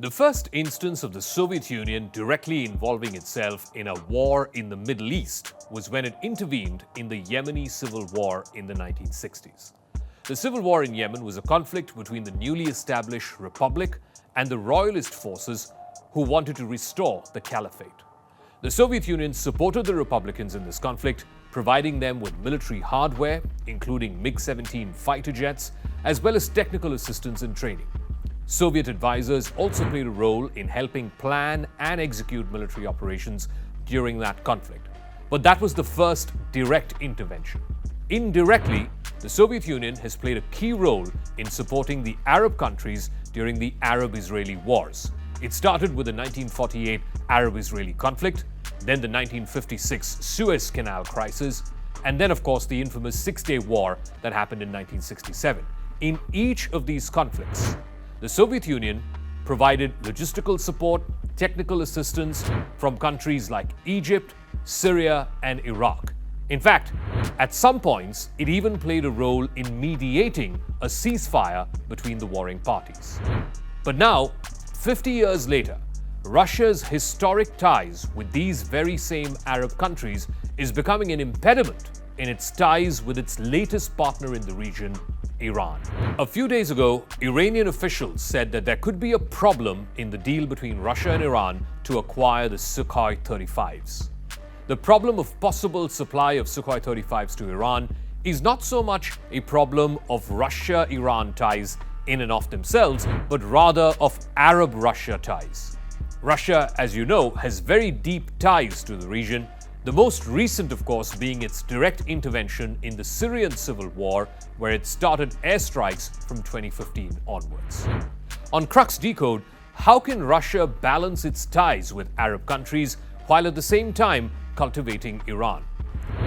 The first instance of the Soviet Union directly involving itself in a war in the Middle East was when it intervened in the Yemeni civil war in the 1960s. The civil war in Yemen was a conflict between the newly established republic and the royalist forces who wanted to restore the caliphate. The Soviet Union supported the Republicans in this conflict, providing them with military hardware, including MiG-17 fighter jets, as well as technical assistance and training. Soviet advisors also played a role in helping plan and execute military operations during that conflict. But that was the first direct intervention. Indirectly, the Soviet Union has played a key role in supporting the Arab countries during the Arab-Israeli wars. It started with the 1948 Arab-Israeli conflict, then the 1956 Suez Canal crisis, and then, of course, the infamous Six-Day War that happened in 1967. In each of these conflicts, the Soviet Union provided logistical support, technical assistance from countries like Egypt, Syria, and Iraq. In fact, at some points, it even played a role in mediating a ceasefire between the warring parties. But now, 50 years later, Russia's historic ties with these very same Arab countries is becoming an impediment in its ties with its latest partner in the region, Iran. A few days ago, Iranian officials said that there could be a problem in the deal between Russia and Iran to acquire the Sukhoi 35s. The problem of possible supply of Sukhoi 35s to Iran is not so much a problem of Russia-Iran ties in and of themselves, but rather of Arab-Russia ties. Russia, as you know, has very deep ties to the region, the most recent, of course, being its direct intervention in the Syrian civil war, where it started airstrikes from 2015 onwards. On Crux Decode, how can Russia balance its ties with Arab countries while at the same time cultivating Iran?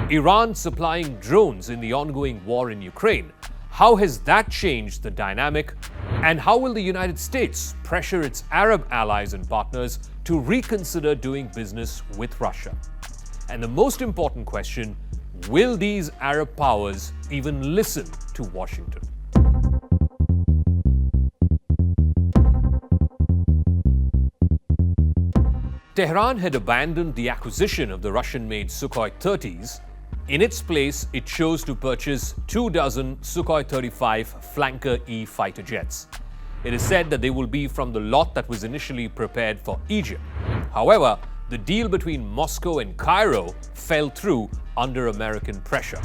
Iran supplying drones in the ongoing war in Ukraine. How has that changed the dynamic? And how will the United States pressure its Arab allies and partners to reconsider doing business with Russia? And the most important question, will these Arab powers even listen to Washington? Tehran had abandoned the acquisition of the Russian-made Sukhoi 30s. In its place, it chose to purchase 24 Sukhoi 35 Flanker-E fighter jets. It is said that they will be from the lot that was initially prepared for Egypt. However, the deal between Moscow and Cairo fell through under American pressure.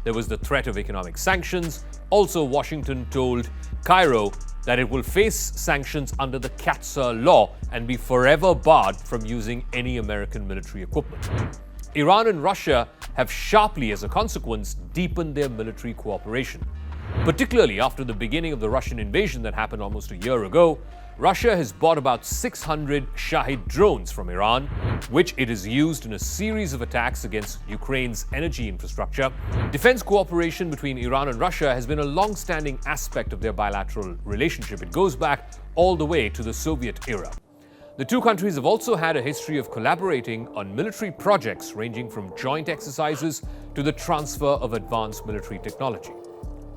There was the threat of economic sanctions. Also, Washington told Cairo that it will face sanctions under the Qatar law and be forever barred from using any American military equipment. Iran and Russia have sharply, as a consequence, deepened their military cooperation. Particularly after the beginning of the Russian invasion that happened almost a year ago, Russia has bought about 600 Shahid drones from Iran, which it has used in a series of attacks against Ukraine's energy infrastructure. Defense cooperation between Iran and Russia has been a long-standing aspect of their bilateral relationship. It goes back all the way to the Soviet era. The two countries have also had a history of collaborating on military projects ranging from joint exercises to the transfer of advanced military technology.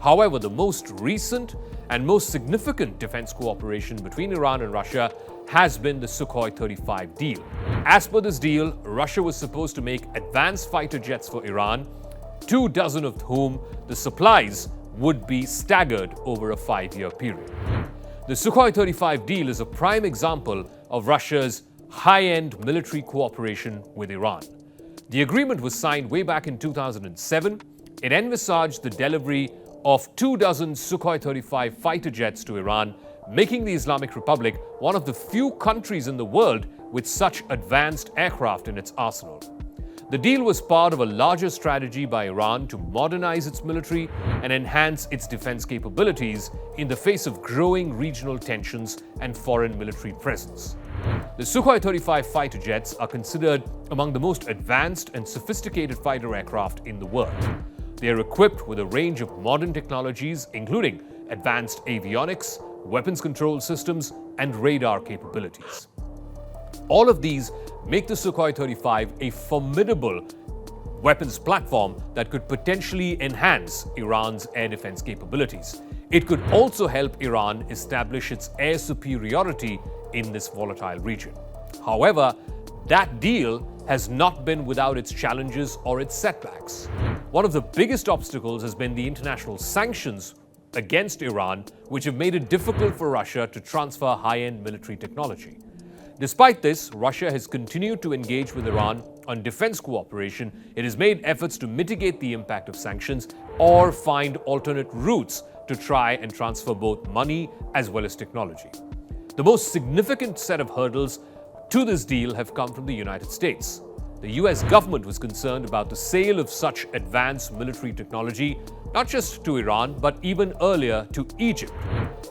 However, the most recent and most significant defense cooperation between Iran and Russia has been the Sukhoi 35 deal. As per this deal, Russia was supposed to make advanced fighter jets for Iran, 24 of whom the supplies would be staggered over a 5-year period. The Sukhoi 35 deal is a prime example of Russia's high-end military cooperation with Iran. The agreement was signed way back in 2007. It envisaged the delivery of 24 Sukhoi 35 fighter jets to Iran, making the Islamic Republic one of the few countries in the world with such advanced aircraft in its arsenal. The deal was part of a larger strategy by Iran to modernize its military and enhance its defense capabilities in the face of growing regional tensions and foreign military presence. The Sukhoi 35 fighter jets are considered among the most advanced and sophisticated fighter aircraft in the world. They are equipped with a range of modern technologies, including advanced avionics, weapons control systems, and radar capabilities. All of these make the Sukhoi 35 a formidable weapons platform that could potentially enhance Iran's air defense capabilities. It could also help Iran establish its air superiority in this volatile region. However, that deal has not been without its challenges or its setbacks. One of the biggest obstacles has been the international sanctions against Iran, which have made it difficult for Russia to transfer high-end military technology. Despite this, Russia has continued to engage with Iran on defense cooperation. It has made efforts to mitigate the impact of sanctions or find alternate routes to try and transfer both money as well as technology. The most significant set of hurdles to this deal have come from the United States. The US government was concerned about the sale of such advanced military technology, not just to Iran, but even earlier to Egypt.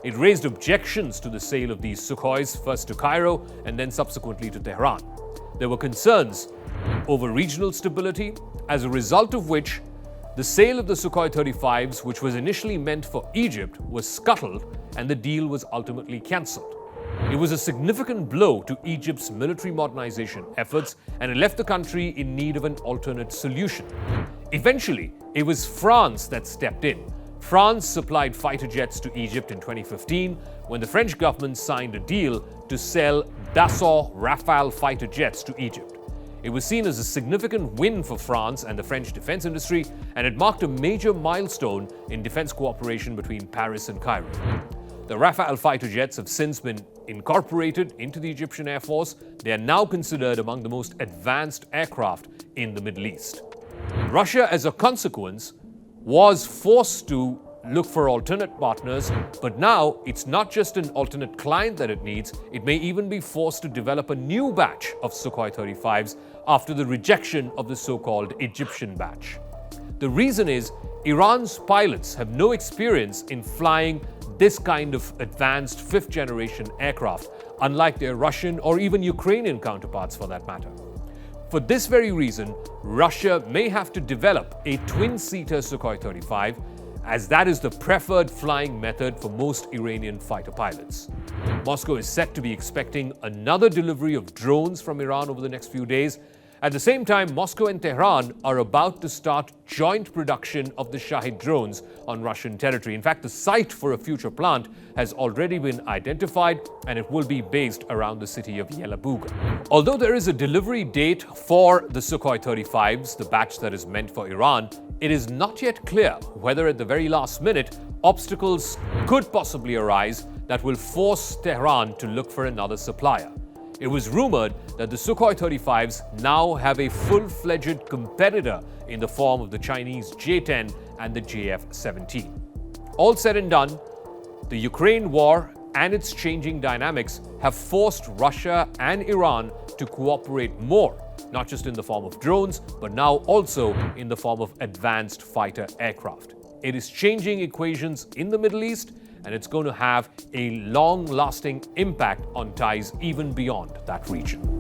It raised objections to the sale of these Sukhois, first to Cairo and then subsequently to Tehran. There were concerns over regional stability, as a result of which the sale of the Sukhoi 35s, which was initially meant for Egypt, was scuttled and the deal was ultimately cancelled. It was a significant blow to Egypt's military modernization efforts, and it left the country in need of an alternate solution. Eventually, it was France that stepped in. France supplied fighter jets to Egypt in 2015 when the French government signed a deal to sell Dassault Rafale fighter jets to Egypt. It was seen as a significant win for France and the French defense industry, and it marked a major milestone in defense cooperation between Paris and Cairo. The Rafale fighter jets have since been incorporated into the Egyptian Air Force. They are now considered among the most advanced aircraft in the Middle East. Russia, as a consequence, was forced to look for alternate partners, but now it's not just an alternate client that it needs, it may even be forced to develop a new batch of Sukhoi 35s after the rejection of the so-called Egyptian batch. The reason is Iran's pilots have no experience in flying this kind of advanced fifth-generation aircraft, unlike their Russian or even Ukrainian counterparts for that matter. For this very reason, Russia may have to develop a twin-seater Sukhoi 35, as that is the preferred flying method for most Iranian fighter pilots. Moscow is set to be expecting another delivery of drones from Iran over the next few days. At the same time, Moscow and Tehran are about to start joint production of the Shahid drones on Russian territory. In fact, the site for a future plant has already been identified, and it will be based around the city of Yelabuga. Although there is a delivery date for the Sukhoi 35s, the batch that is meant for Iran, it is not yet clear whether at the very last minute obstacles could possibly arise that will force Tehran to look for another supplier. It was rumored that the Sukhoi 35s now have a full-fledged competitor in the form of the Chinese J-10 and the JF-17. All said and done, the Ukraine war and its changing dynamics have forced Russia and Iran to cooperate more, not just in the form of drones, but now also in the form of advanced fighter aircraft. It is changing equations in the Middle East, and it's going to have a long-lasting impact on ties even beyond that region.